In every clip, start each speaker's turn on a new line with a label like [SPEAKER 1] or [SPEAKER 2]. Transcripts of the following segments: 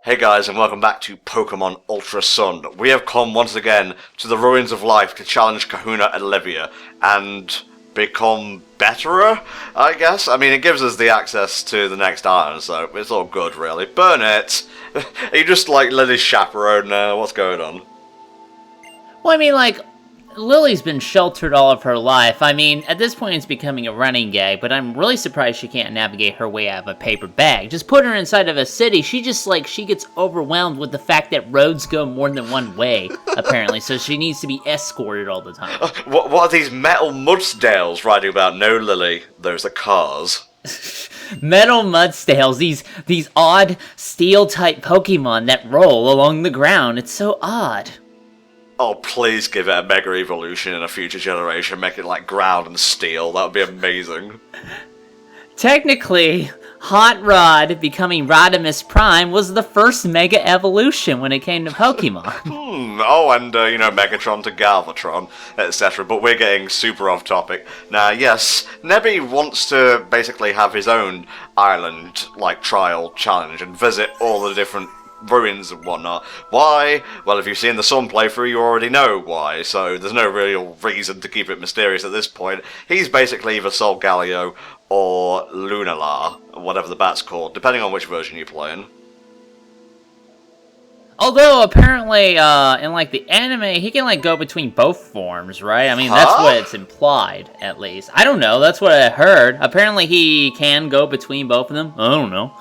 [SPEAKER 1] Hey guys, and welcome back to Pokemon Ultra Sun. We have come once again to the Ruins of Life to challenge Kahuna Olivia and become betterer, I guess? I mean, it gives us the access to the next item, so it's all good, really. Burn it! Are you just like Lily's chaperone now? What's going on?
[SPEAKER 2] Well, I mean, like, Lily's been sheltered all of her life. I mean, at this point it's becoming a running gag, but I'm really surprised she can't navigate her way out of a paper bag. Just put her inside of a city, she gets overwhelmed with the fact that roads go more than one way, apparently, so she needs to be escorted all the time.
[SPEAKER 1] What are these metal mudsdales writing about? No, Lily, those are cars.
[SPEAKER 2] Metal Mudstales, these odd steel-type Pokemon that roll along the ground. It's so odd.
[SPEAKER 1] Oh, please give it a Mega Evolution in a future generation. Make it like ground and steel. That would be amazing.
[SPEAKER 2] Technically, Hot Rod becoming Rodimus Prime was the first Mega Evolution when it came to Pokemon.
[SPEAKER 1] Oh, and, Megatron to Galvatron, etc. But we're getting super off topic. Now, yes, Nebby wants to basically have his own island, trial challenge and visit all the different ruins and whatnot. Why? Well, if you've seen the Sun playthrough, you already know why, so there's no real reason to keep it mysterious at this point. He's basically either Solgaleo or Lunala, whatever the bat's called, depending on which version you're playing.
[SPEAKER 2] Although, apparently, in, the anime, he can, go between both forms, right? I mean, that's what it's implied, at least. I don't know, that's what I heard. Apparently he can go between both of them. I don't know.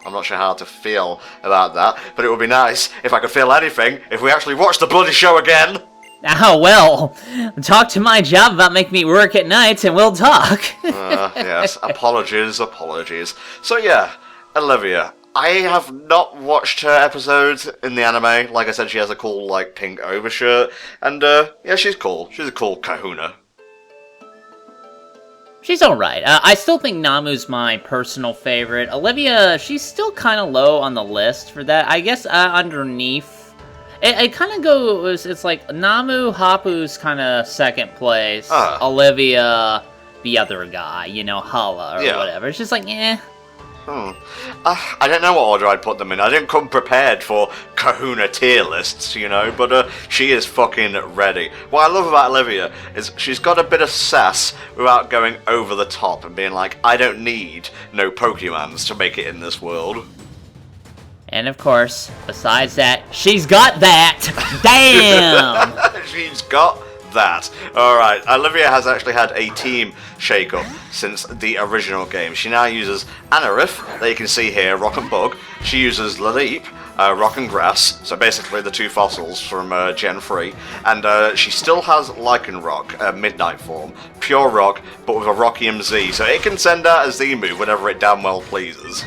[SPEAKER 1] I'm not sure how to feel about that, but it would be nice if I could feel anything if we actually watched the bloody show again.
[SPEAKER 2] Oh, well, talk to my job about making me work at night and we'll talk.
[SPEAKER 1] Yes, apologies. So yeah, Olivia. I have not watched her episodes in the anime. Like I said, she has a cool, pink overshirt, and, yeah, she's cool. She's a cool Kahuna.
[SPEAKER 2] She's alright. I still think Namu's my personal favorite. Olivia, she's still kind of low on the list for that. I guess underneath, it kind of goes, it's like Namu, Hapu's kind of second place. Olivia, the other guy, Hala or whatever. It's just like, eh.
[SPEAKER 1] I don't know what order I'd put them in. I didn't come prepared for Kahuna tier lists, but she is fucking ready. What I love about Olivia is she's got a bit of sass without going over the top and being like, I don't need no Pokemons to make it in this world.
[SPEAKER 2] And of course, besides that, she's got that! Damn!
[SPEAKER 1] She's got that. Alright, Olivia has actually had a team shake-up since the original game. She now uses Anorith, that you can see here, Rock and Bug. She uses Laleep, Rock and Grass, so basically the two fossils from Gen 3. And she still has Lycanroc, Midnight form, Pure Rock, but with a Rockium Z, so it can send out a Z move whenever it damn well pleases.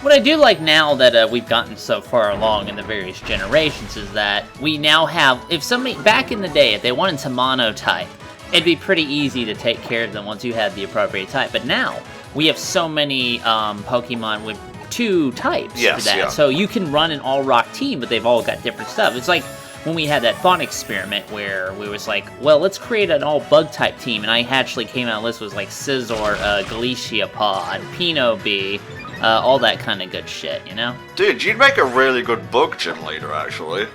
[SPEAKER 2] What I do like now that we've gotten so far along in the various generations is that we now have, if somebody, back in the day, if they wanted to mono-type, it'd be pretty easy to take care of them once you had the appropriate type. But now, we have so many Pokemon with two types for that. Yeah. So you can run an all-rock team, but they've all got different stuff. It's like when we had that thought experiment where we was like, well, let's create an all-bug-type team, and I actually came out of the list was like Scizor, Glaciapod, Pinobee, all that kind of good shit,
[SPEAKER 1] Dude, you'd make a really good bug gym leader, actually.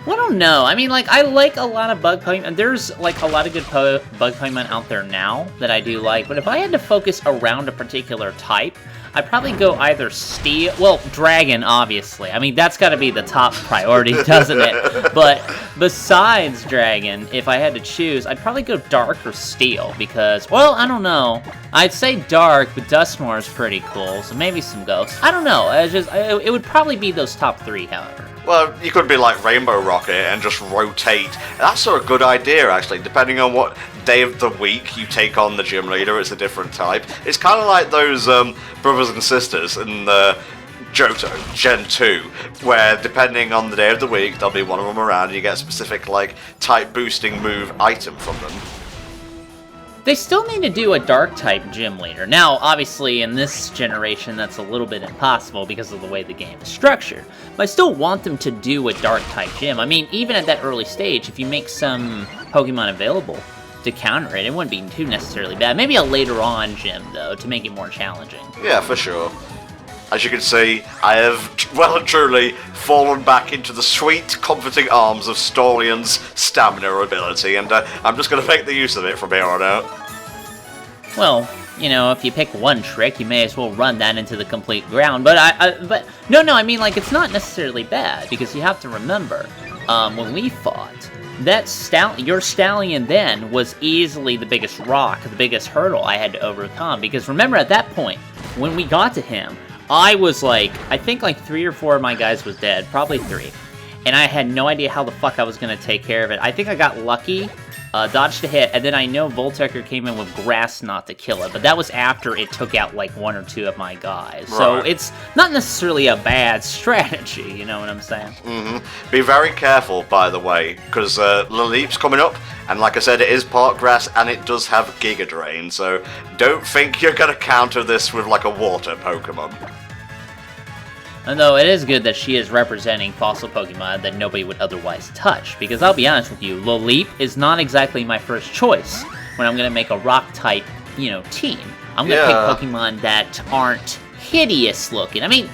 [SPEAKER 2] Well, I don't know. I mean, I like a lot of bug Pokemon. There's, a lot of good bug Pokemon out there now that I do like. But if I had to focus around a particular type, I'd probably go either Steel... Well, Dragon, obviously. I mean, that's got to be the top priority, doesn't it? But besides Dragon, if I had to choose, I'd probably go Dark or Steel. Because, well, I don't know. I'd say Dark, but Dusknoir is pretty cool. So maybe some Ghosts. I don't know. It would probably be those top three, however.
[SPEAKER 1] Well, you could be like Rainbow Rocket and just rotate. That's sort of a good idea, actually. Depending on what day of the week you take on the gym leader, it's a different type. It's kind of like those brothers and sisters in Johto, Gen 2, where depending on the day of the week, there'll be one of them around and you get a specific, type boosting move item from them.
[SPEAKER 2] They still need to do a Dark-type gym leader. Now, obviously, in this generation, that's a little bit impossible because of the way the game is structured. But I still want them to do a Dark-type gym. I mean, even at that early stage, if you make some Pokemon available to counter it, it wouldn't be too necessarily bad. Maybe a later-on gym, though, to make it more challenging.
[SPEAKER 1] Yeah, for sure. As you can see, I have well and truly fallen back into the sweet, comforting arms of Stolian's stamina ability, and I'm just going to make the use of it from here on out.
[SPEAKER 2] Well, you know, if you pick one trick, you may as well run that into the complete ground. But no, I mean, like, it's not necessarily bad, because you have to remember, when we fought, your Stallion then was easily the biggest rock, the biggest hurdle I had to overcome, because remember at that point, when we got to him, I was like, I think like 3 or 4 of my guys was dead, probably 3. And I had no idea how the fuck I was going to take care of it. I think I got lucky, dodged a hit, and then I know Voltecker came in with grass not to kill it, but that was after it took out like 1 or 2 of my guys. Right. So it's not necessarily a bad strategy, you know what I'm saying?
[SPEAKER 1] Mm-hmm. Be very careful, by the way, because Laleep's coming up, and like I said, it is part grass, and it does have Giga Drain, so don't think you're going to counter this with like a water Pokemon.
[SPEAKER 2] And though it is good that she is representing fossil Pokemon that nobody would otherwise touch, because I'll be honest with you, Laleep is not exactly my first choice when I'm going to make a rock-type, you know, team. I'm going to pick Pokemon that aren't hideous looking. I mean,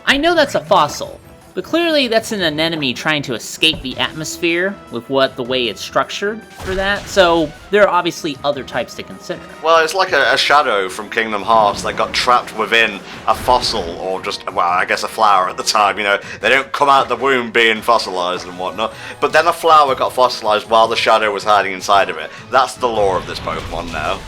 [SPEAKER 2] I know that's a fossil, but clearly that's an anemone trying to escape the atmosphere with the way it's structured for that, so there are obviously other types to consider.
[SPEAKER 1] Well, it's like a shadow from Kingdom Hearts that got trapped within a fossil, or just, well, I guess a flower at the time, you know. They don't come out the womb being fossilized and whatnot, but then a flower got fossilized while the shadow was hiding inside of it. That's the lore of this Pokemon now.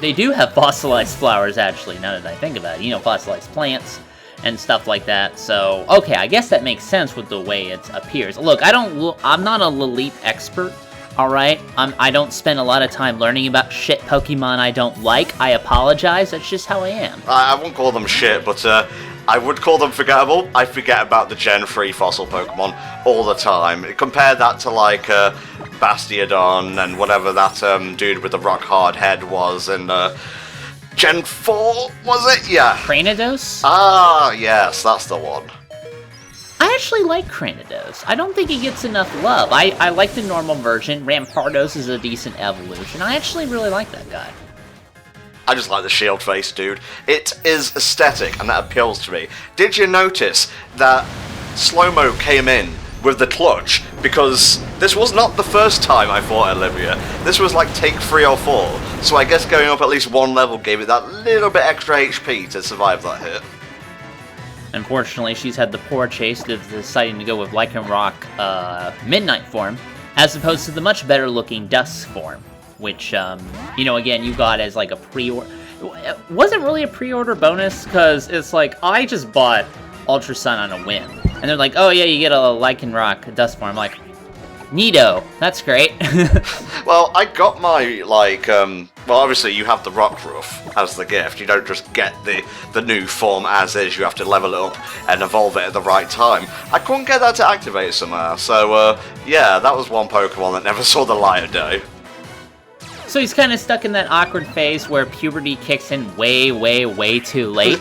[SPEAKER 2] They do have fossilized flowers, actually, now that I think about it. You know, fossilized plants and stuff like that. So, okay, I guess that makes sense with the way it appears. Look, I'm not a Laleep expert, alright? I don't spend a lot of time learning about shit Pokemon I don't like. I apologize, that's just how I am.
[SPEAKER 1] I wouldn't call them shit, but I would call them forgettable. I forget about the Gen 3 fossil Pokemon all the time. Compare that to, like, Bastiodon and whatever that dude with the rock-hard head was in Gen 4, was it? Yeah.
[SPEAKER 2] Cranidos?
[SPEAKER 1] Ah, yes, that's the one.
[SPEAKER 2] I actually like Cranidos. I don't think he gets enough love. I like the normal version. Rampardos is a decent evolution. I actually really like that guy.
[SPEAKER 1] I just like the shield face, dude. It is aesthetic, and that appeals to me. Did you notice that Slow-Mo came in with the clutch? Because this was not the first time I fought Olivia. This was like take 3 or 4, so I guess going up at least 1 level gave it that little bit extra HP to survive that hit.
[SPEAKER 2] Unfortunately, she's had the poor taste of deciding to go with Lycanroc Midnight form, as opposed to the much better looking Dusk form, which, you know, again, you got as like a pre-order. It wasn't really a pre-order bonus, because it's like, I just bought Ultra Sun on a whim. And they're like, oh yeah, you get a Lycanroc Dusk form. I'm like, neato, that's great.
[SPEAKER 1] Well, I got my, like, well, obviously you have the Rock Roof as the gift. You don't just get the new form as is. You have to level it up and evolve it at the right time. I couldn't get that to activate somehow. So, yeah, that was one Pokemon that never saw the light of day.
[SPEAKER 2] So he's kind of stuck in that awkward phase where puberty kicks in way, way, way too late.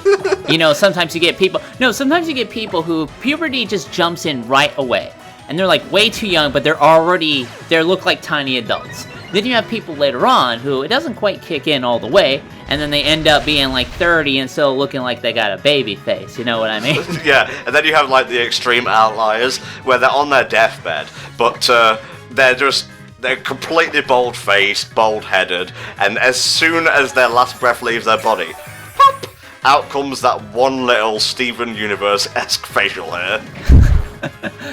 [SPEAKER 2] You know, sometimes you get people who puberty just jumps in right away. And they're like way too young, but they look like tiny adults. Then you have people later on who it doesn't quite kick in all the way, and then they end up being like 30 and still looking like they got a baby face, you know what I mean?
[SPEAKER 1] Yeah, and then you have like the extreme outliers where they're on their deathbed, but they're completely bald-faced, bald-headed, and as soon as their last breath leaves their body, pop, out comes that one little Steven Universe-esque facial hair.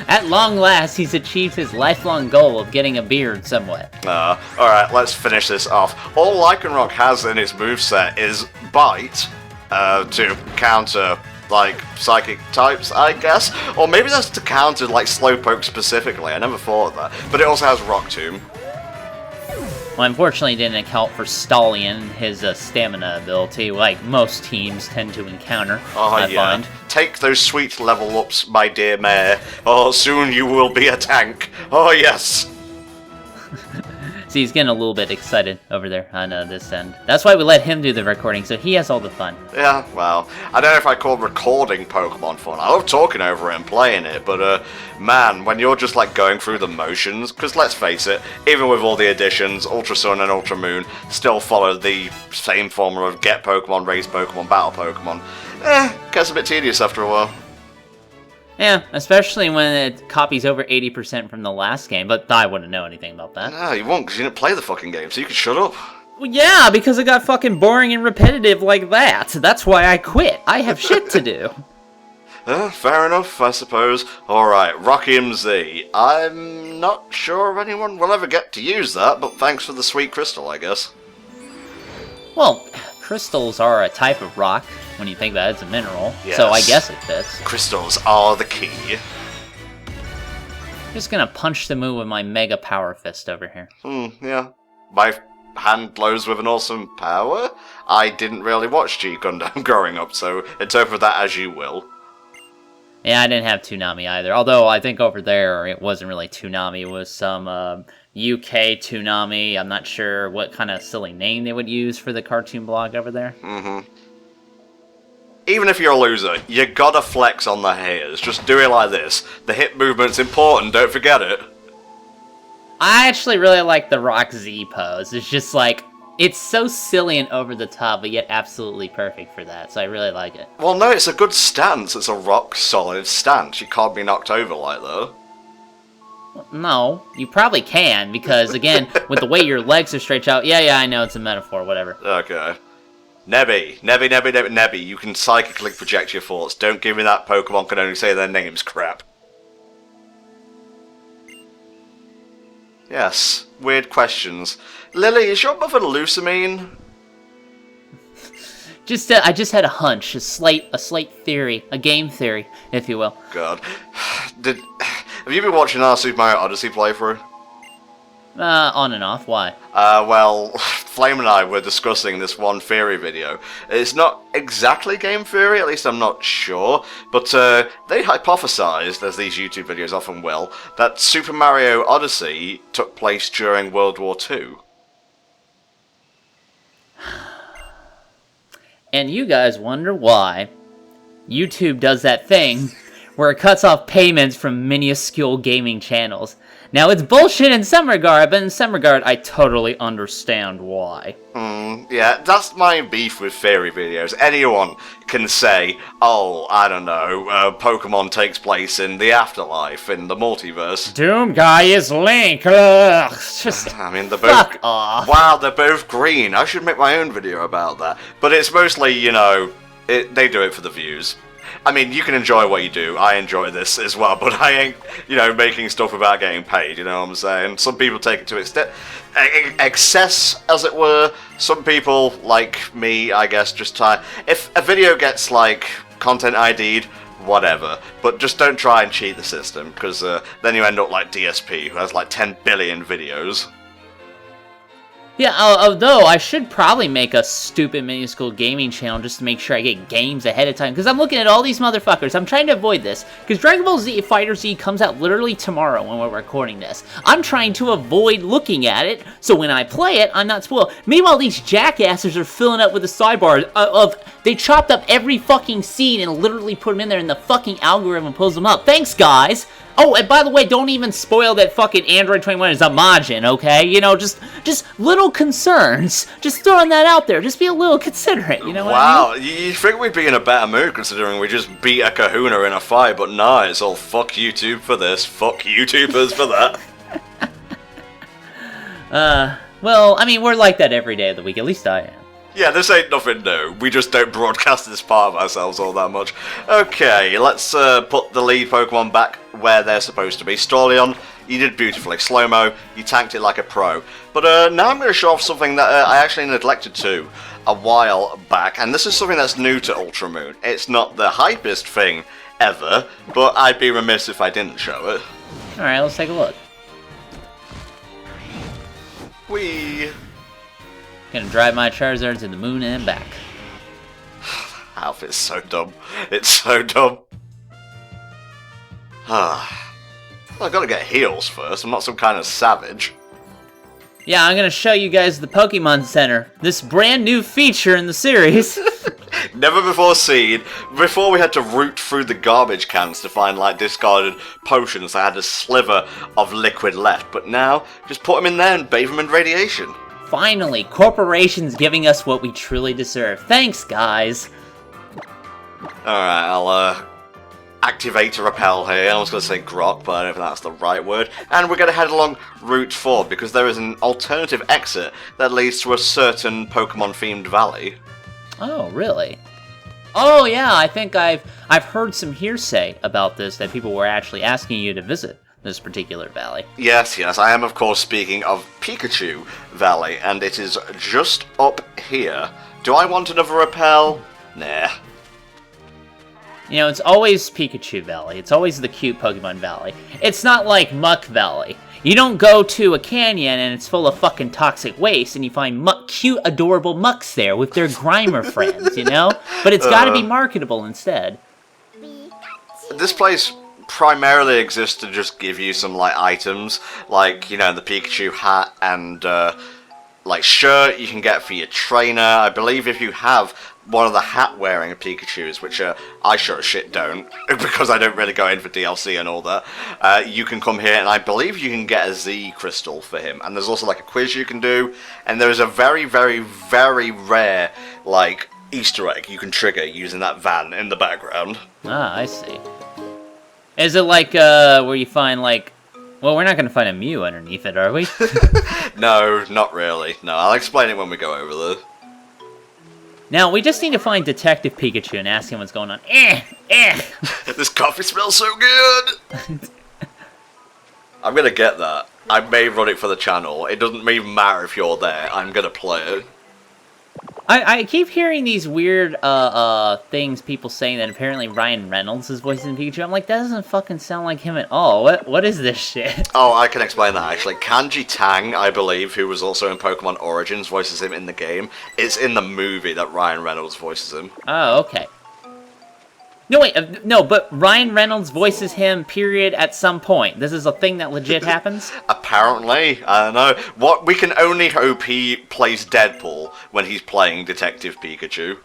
[SPEAKER 2] At long last, he's achieved his lifelong goal of getting a beard somewhat.
[SPEAKER 1] Alright, let's finish this off. All Lycanroc has in its moveset is Bite, to counter, like, psychic types, I guess? Or maybe that's to counter, like, Slowpoke specifically. I never thought of that. But it also has Rock Tomb.
[SPEAKER 2] Well, unfortunately, it didn't account for Stallion, his stamina ability, like most teams tend to encounter, I find.
[SPEAKER 1] Take those sweet level ups, my dear mare. Oh, soon you will be a tank. Oh, yes.
[SPEAKER 2] See, he's getting a little bit excited over there on this end. That's why we let him do the recording, so he has all the fun.
[SPEAKER 1] Yeah, well, I don't know if I call recording Pokemon fun. I love talking over it and playing it, but, man, when you're just, like, going through the motions, because let's face it, even with all the additions, Ultra Sun and Ultra Moon still follow the same formula of get Pokemon, raise Pokemon, battle Pokemon. Gets a bit tedious after a while.
[SPEAKER 2] Yeah, especially when it copies over 80% from the last game, but I wouldn't know anything about that.
[SPEAKER 1] No, you won't, because you didn't play the fucking game, so you can shut up.
[SPEAKER 2] Well, yeah, because it got fucking boring and repetitive like that. That's why I quit. I have shit to do.
[SPEAKER 1] Fair enough, I suppose. Alright, Rockium Z. I'm not sure if anyone will ever get to use that, but thanks for the sweet crystal, I guess.
[SPEAKER 2] Well, crystals are a type of rock, when you think about it, it's a mineral,
[SPEAKER 1] yes.
[SPEAKER 2] So I guess it fits.
[SPEAKER 1] Crystals are the key.
[SPEAKER 2] Just gonna punch the moon with my Mega Power Fist over here.
[SPEAKER 1] Yeah. My hand blows with an awesome power? I didn't really watch G Gundam growing up, so interpret that as you will.
[SPEAKER 2] Yeah, I didn't have Toonami either, although I think over there it wasn't really Toonami, it was some UK Toonami. I'm not sure what kind of silly name they would use for the cartoon blog over there.
[SPEAKER 1] Even if you're a loser, you gotta flex on the haters. Just do it like this. The hip movement's important, don't forget it.
[SPEAKER 2] I actually really like the Rock Z pose. It's just like, it's so silly and over the top, but yet absolutely perfect for that, so I really like it.
[SPEAKER 1] Well, no, it's a good stance. It's a rock-solid stance. You can't be knocked over like that.
[SPEAKER 2] No, you probably can, because again, with the way your legs are stretched out, yeah, I know, it's a metaphor, whatever.
[SPEAKER 1] Okay. Nebby, you can psychically project your thoughts. Don't give me that Pokemon can only say their names crap. Yes, weird questions. Lily, is your mother Lusamine?
[SPEAKER 2] I just had a hunch, a slight theory, a game theory, if you will.
[SPEAKER 1] God. Have you been watching our Super Mario Odyssey playthrough?
[SPEAKER 2] On and off, why?
[SPEAKER 1] Well, Flame and I were discussing this one theory video. It's not exactly game theory, at least I'm not sure, but they hypothesized, as these YouTube videos often will, that Super Mario Odyssey took place during World War II.
[SPEAKER 2] And you guys wonder why YouTube does that thing where it cuts off payments from minuscule gaming channels. Now, it's bullshit in some regard, but in some regard, I totally understand why.
[SPEAKER 1] Yeah, that's my beef with theory videos. Anyone can say, oh, I don't know, Pokemon takes place in the afterlife, in the multiverse.
[SPEAKER 2] Doom Guy is Link! Ugh, just
[SPEAKER 1] I mean, they're
[SPEAKER 2] fuck
[SPEAKER 1] both...
[SPEAKER 2] off.
[SPEAKER 1] Wow, they're both green. I should make my own video about that. But it's mostly, you know, they do it for the views. I mean, you can enjoy what you do. I enjoy this as well, but I ain't, you know, making stuff without getting paid, you know what I'm saying? Some people take it to excess, as it were. Some people, like me, I guess, just try... If a video gets, like, content ID'd, whatever. But just don't try and cheat the system, because then you end up like DSP, who has like 10 billion videos.
[SPEAKER 2] Yeah, although I should probably make a stupid minuscule gaming channel just to make sure I get games ahead of time, because I'm looking at all these motherfuckers. I'm trying to avoid this, because Dragon Ball Z Fighter Z comes out literally tomorrow when we're recording this. I'm trying to avoid looking at it, so when I play it, I'm not spoiled. Meanwhile, these jackasses are filling up with the sidebars they chopped up every fucking scene and literally put them in there, and the fucking algorithm pulls them up. Thanks, guys! Oh, and by the way, don't even spoil that fucking Android 21 is a Majin, okay? You know, just little concerns. Just throwing that out there. Just be a little considerate, you know what I mean?
[SPEAKER 1] Wow, you think we'd be in a better mood considering we just beat a Kahuna in a fight, but nah, it's all fuck YouTube for this, fuck YouTubers for that.
[SPEAKER 2] Well, I mean, we're like that every day of the week. At least I am.
[SPEAKER 1] Yeah, this ain't nothing new. We just don't broadcast this part of ourselves all that much. Okay, let's put the lead Pokemon back where they're supposed to be. Storleon, you did beautifully. Slow-mo, you tanked it like a pro. But now I'm going to show off something that I actually neglected to a while back, and this is something that's new to Ultra Moon. It's not the hypest thing ever, but I'd be remiss if I didn't show it.
[SPEAKER 2] Alright, let's take a look.
[SPEAKER 1] Whee!
[SPEAKER 2] Gonna drive my Charizard to the moon and back.
[SPEAKER 1] Outfit's so dumb. It's so dumb. Well, I gotta get heals first. I'm not some kind of savage.
[SPEAKER 2] Yeah, I'm gonna show you guys the Pokemon Center. This brand new feature in the series.
[SPEAKER 1] Never before seen. Before we had to root through the garbage cans to find, like, discarded potions that had a sliver of liquid left. But now, just put them in there and bathe them in radiation.
[SPEAKER 2] Finally, corporations giving us what we truly deserve. Thanks, guys.
[SPEAKER 1] Alright, I'll, activate to repel here. I was going to say grok, but I don't think that's the right word. And we're going to head along Route 4, because there is an alternative exit that leads to a certain Pokemon-themed valley.
[SPEAKER 2] Oh, really? Oh, yeah, I think I've heard some hearsay about this, that people were actually asking you to visit this particular valley.
[SPEAKER 1] Yes, I am of course speaking of Pikachu Valley, and it is just up here. Do I want another repel? Nah.
[SPEAKER 2] You know, it's always Pikachu Valley. It's always the cute Pokemon Valley. It's not like Muck Valley. You don't go to a canyon and it's full of fucking toxic waste and you find cute, adorable mucks there with their Grimer friends, you know? But it's gotta be marketable instead.
[SPEAKER 1] This place primarily exists to just give you some, like, items, like, you know, the Pikachu hat and, like, shirt you can get for your trainer. I believe if you have one of the hat-wearing Pikachus, which I sure as shit don't, because I don't really go in for DLC and all that, you can come here, and I believe you can get a Z crystal for him. And there's also, like, a quiz you can do, and there is a very, very, very rare, like, Easter egg you can trigger using that van in the background.
[SPEAKER 2] Ah, I see. Is it like, where you find, like... Well, we're not gonna find a Mew underneath it, are we?
[SPEAKER 1] No, not really. No, I'll explain it when we go over there.
[SPEAKER 2] Now, we just need to find Detective Pikachu and ask him what's going on.
[SPEAKER 1] This coffee smells so good! I'm gonna get that. I may run it for the channel. It doesn't even matter if you're there. I'm gonna play it.
[SPEAKER 2] I keep hearing these weird things, people saying that apparently Ryan Reynolds is voicing Pikachu. I'm like, that doesn't fucking sound like him at all. What is this shit?
[SPEAKER 1] Oh, I can explain that actually. Kanji Tang, I believe, who was also in Pokemon Origins, voices him in the game. It's in the movie that Ryan Reynolds voices him.
[SPEAKER 2] Oh, okay. No, wait, no, but Ryan Reynolds voices him, period, at some point. This is a thing that legit happens?
[SPEAKER 1] Apparently, I don't know. What we can only hope he plays Deadpool when he's playing Detective Pikachu.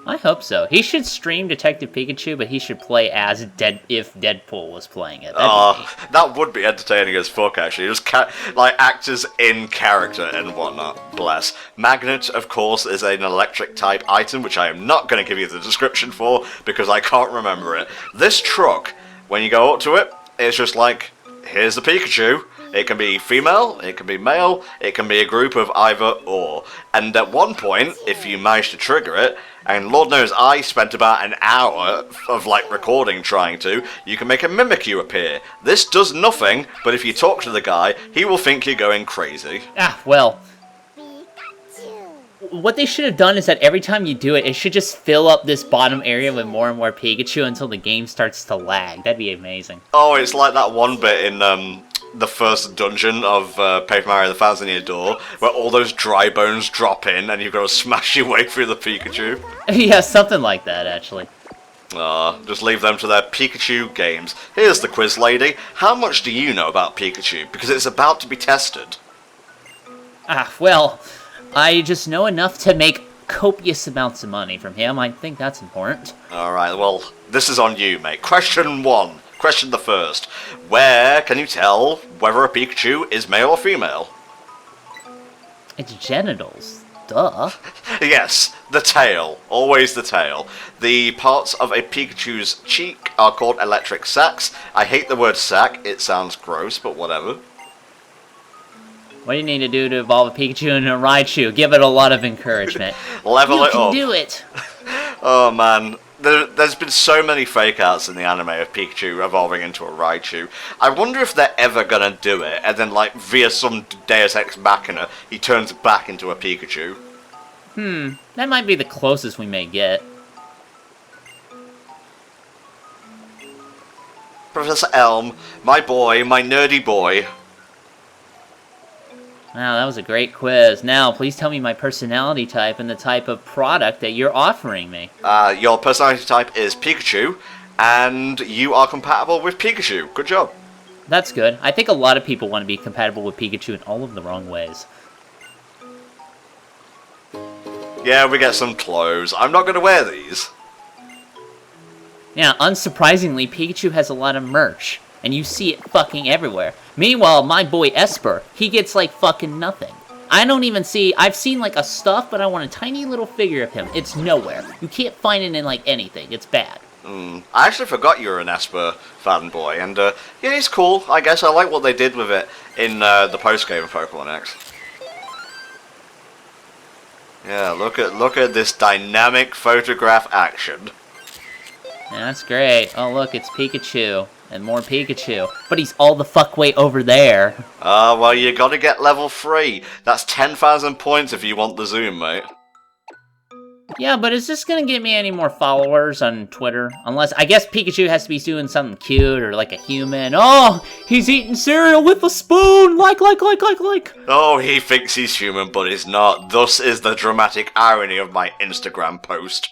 [SPEAKER 2] I hope so. He should stream Detective Pikachu, but he should play as if Deadpool was playing it.
[SPEAKER 1] That would be entertaining as fuck, actually. Just like actors in character and whatnot. Bless. Magnet, of course, is an electric type item, which I am not going to give you the description for because I can't remember it. This truck, when you go up to it, it's just like, here's the Pikachu. It can be female, it can be male, it can be a group of either or. And at one point, if you manage to trigger it, and Lord knows I spent about an hour of, like, recording trying to, you can make a Mimikyu appear. This does nothing, but if you talk to the guy, he will think you're going crazy.
[SPEAKER 2] Ah, well. What they should have done is that every time you do it, it should just fill up this bottom area with more and more Pikachu until the game starts to lag. That'd be amazing.
[SPEAKER 1] Oh, it's like that one bit in, the first dungeon of Paper Mario the Thousand Year Door, where all those dry bones drop in and you've got to smash your way through the Pikachu.
[SPEAKER 2] Yeah, something like that, actually.
[SPEAKER 1] Just leave them to their Pikachu games. Here's the quiz lady. How much do you know about Pikachu? Because it's about to be tested.
[SPEAKER 2] Ah, well, I just know enough to make copious amounts of money from him. I think that's important.
[SPEAKER 1] Alright, well, this is on you, mate. Question 1. Question the first. Where can you tell whether a Pikachu is male or female?
[SPEAKER 2] It's genitals. Duh.
[SPEAKER 1] Yes, the tail. Always the tail. The parts of a Pikachu's cheek are called electric sacs. I hate the word sac. It sounds gross, but whatever.
[SPEAKER 2] What do you need to do to evolve a Pikachu into a Raichu? Give it a lot of encouragement.
[SPEAKER 1] Level it up.
[SPEAKER 2] You can do it.
[SPEAKER 1] Oh, man. There's been so many fake outs in the anime of Pikachu evolving into a Raichu. I wonder if they're ever gonna do it, and then, like, via some Deus Ex Machina, he turns back into a Pikachu.
[SPEAKER 2] That might be the closest we may get.
[SPEAKER 1] Professor Elm, my boy, my nerdy boy.
[SPEAKER 2] Wow, that was a great quiz. Now, please tell me my personality type and the type of product that you're offering me.
[SPEAKER 1] Your personality type is Pikachu, and you are compatible with Pikachu. Good job.
[SPEAKER 2] That's good. I think a lot of people want to be compatible with Pikachu in all of the wrong ways.
[SPEAKER 1] Yeah, we get some clothes. I'm not going to wear these.
[SPEAKER 2] Yeah, unsurprisingly, Pikachu has a lot of merch, and you see it fucking everywhere. Meanwhile, my boy Esper, he gets like fucking nothing. I don't even see, I've seen like a stuff, but I want a tiny little figure of him. It's nowhere. You can't find it in like anything. It's bad.
[SPEAKER 1] I actually forgot you were an Esper fanboy, and yeah, he's cool. I guess I like what they did with it in the post-game of Pokemon X. Yeah, look at this dynamic photograph action.
[SPEAKER 2] Yeah, that's great. Oh, look, it's Pikachu. And more Pikachu. But he's all the fuck way over there.
[SPEAKER 1] Well, you gotta get level 3. That's 10,000 points if you want the zoom, mate.
[SPEAKER 2] Yeah, but is this gonna get me any more followers on Twitter? Unless, I guess Pikachu has to be doing something cute or like a human. Oh, he's eating cereal with a spoon! Like.
[SPEAKER 1] Oh, he thinks he's human, but he's not. Thus is the dramatic irony of my Instagram post.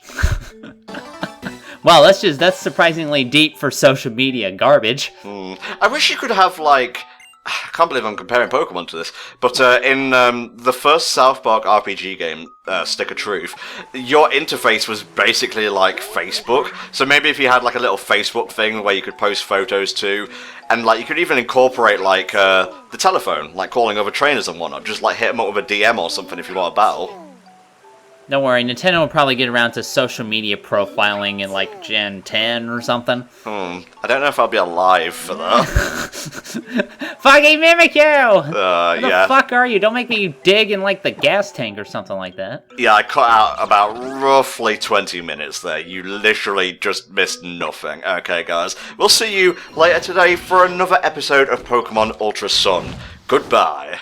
[SPEAKER 2] Wow, that's surprisingly deep for social media garbage.
[SPEAKER 1] I wish you could have, like... I can't believe I'm comparing Pokemon to this, but in the first South Park RPG game, Stick of Truth, your interface was basically like Facebook. So maybe if you had like a little Facebook thing where you could post photos to, and like you could even incorporate like the telephone, like calling over trainers and whatnot, just like hit them up with a DM or something if you want a battle.
[SPEAKER 2] Don't worry, Nintendo will probably get around to social media profiling in, like, Gen 10 or something.
[SPEAKER 1] I don't know if I'll be alive for that.
[SPEAKER 2] Fucking Mimikyu! Where
[SPEAKER 1] yeah.
[SPEAKER 2] the fuck are you? Don't make me dig in, like, the gas tank or something like that.
[SPEAKER 1] Yeah, I cut out about roughly 20 minutes there. You literally just missed nothing. Okay, guys. We'll see you later today for another episode of Pokemon Ultra Sun. Goodbye.